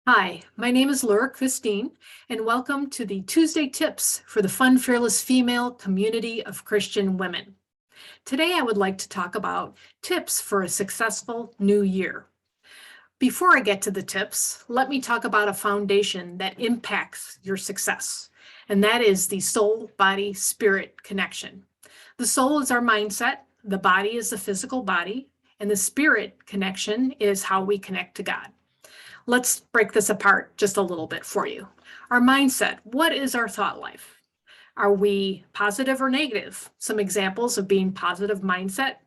Hi, my name is Laura Christine, and welcome to the Tuesday Tips for the Fun, Fearless Female Community of Christian Women. Today, I would like to talk about tips for a successful new year. Before I get to the tips, let me talk about a foundation that impacts your success, and that is the soul, body, spirit connection. The soul is our mindset, the body is the physical body, and the spirit connection is how we connect to God. Let's break this apart just a little bit for you. Our mindset, what is our thought life? Are we positive or negative? Some examples of being positive mindset.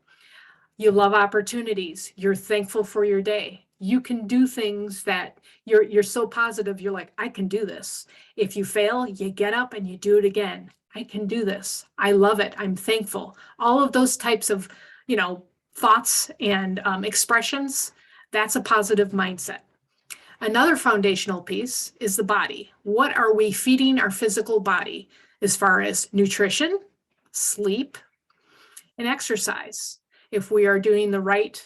You love opportunities. You're thankful for your day. You can do things that you're so positive. You're like, I can do this. If you fail, you get up and you do it again. I can do this. I love it. I'm thankful. All of those types of, thoughts and expressions, that's a positive mindset. Another foundational piece is the body. What are we feeding our physical body as far as nutrition, sleep, and exercise? If we are doing the right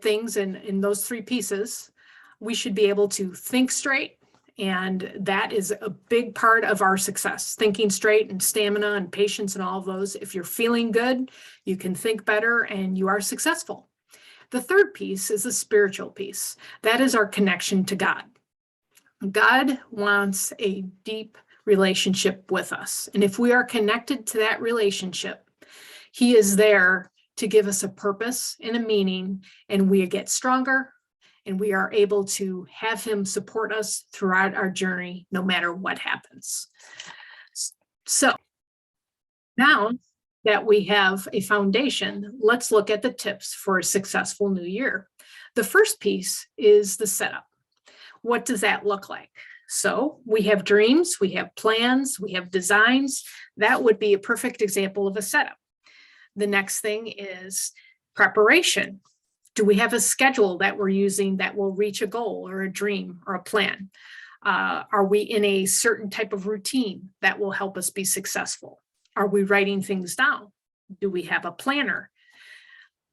things in those three pieces, we should be able to think straight. And that is a big part of our success, thinking straight and stamina and patience and all of those. If you're feeling good, you can think better and you are successful. The third piece is the spiritual piece. That is our connection to God. God wants a deep relationship with us. And if we are connected to that relationship, He is there to give us a purpose and a meaning, and we get stronger, and we are able to have Him support us throughout our journey, no matter what happens. So now that we have a foundation, let's look at the tips for a successful new year. The first piece is the setup. What does that look like? So we have dreams, we have plans, we have designs. That would be a perfect example of a setup. The next thing is preparation. Do we have a schedule that we're using that will reach a goal or a dream or a plan? Are we in a certain type of routine that will help us be successful? Are we writing things down? Do we have a planner?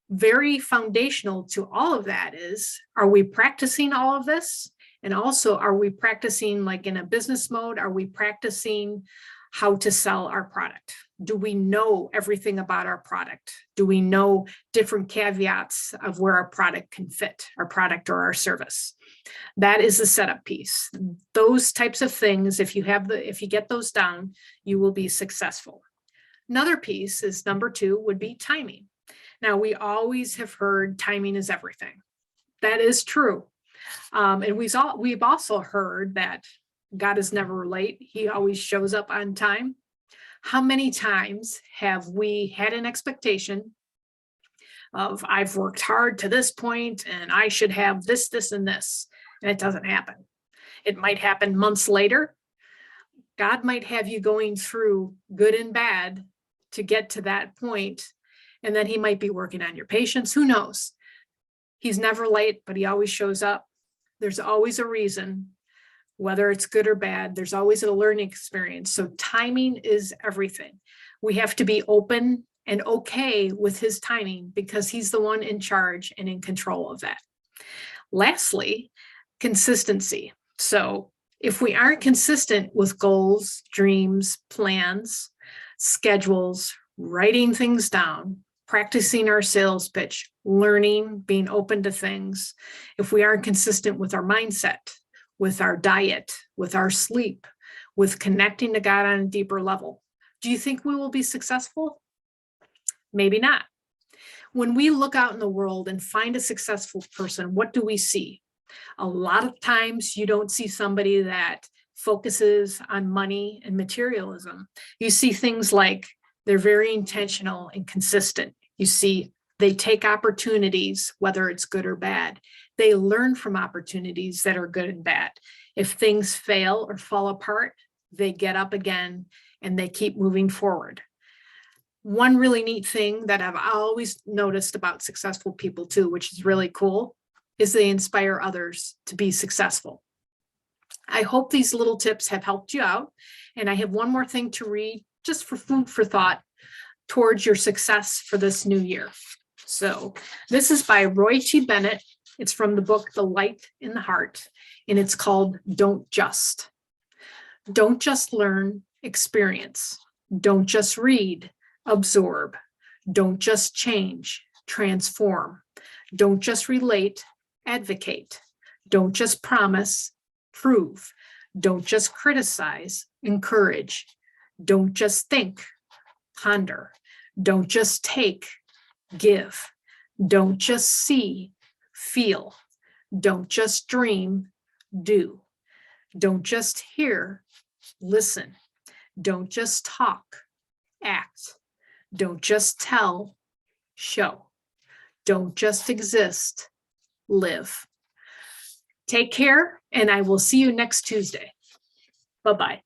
Very foundational to all of that is, are we practicing all of this? And also, are we practicing like in a business mode? Are we practicing how to sell our product? Do we know everything about our product? Do we know different caveats of where our product can fit, our product or our service? That is the setup piece. Those types of things, if you get those down, you will be successful. Another piece is number 2 would be timing. Now, we always have heard timing is everything. That is true. And we've also heard that God is never late. He always shows up on time. How many times have we had an expectation of, I've worked hard to this point and I should have this, this, and this, and it doesn't happen? It might happen months later. God might have you going through good and bad to get to that point, and then He might be working on your patience. Who knows? He's never late, but He always shows up. There's always a reason, whether it's good or bad. There's always a learning experience. So timing is everything. We have to be open and okay with His timing because He's the one in charge and in control of that. Lastly, consistency. So if we aren't consistent with goals, dreams, plans, schedules, writing things down, practicing our sales pitch, learning, being open to things, if we aren't consistent with our mindset, with our diet, with our sleep, with connecting to God on a deeper level, do you think we will be successful? Maybe not. When we look out in the world and find a successful person, what do we see? A lot of times you don't see somebody that focuses on money and materialism. You see things like they're very intentional and consistent. You see they take opportunities, whether it's good or bad. They learn from opportunities that are good and bad. If things fail or fall apart, they get up again and they keep moving forward. One really neat thing that I've always noticed about successful people too, which is really cool, is they inspire others to be successful. I hope these little tips have helped you out. And I have one more thing to read just for food for thought towards your success for this new year. So this is by Roy T. Bennett, It's from the book, The Light in the Heart, and it's called Don't Just. Don't just learn, experience. Don't just read, absorb. Don't just change, transform. Don't just relate, advocate. Don't just promise, prove. Don't just criticize, encourage. Don't just think, ponder. Don't just take, give. Don't just see, feel. Don't just dream, do. Don't just hear, listen. Don't just talk, act. Don't just tell, show. Don't just exist, live. Take care, and I will see you next Tuesday. Bye-bye.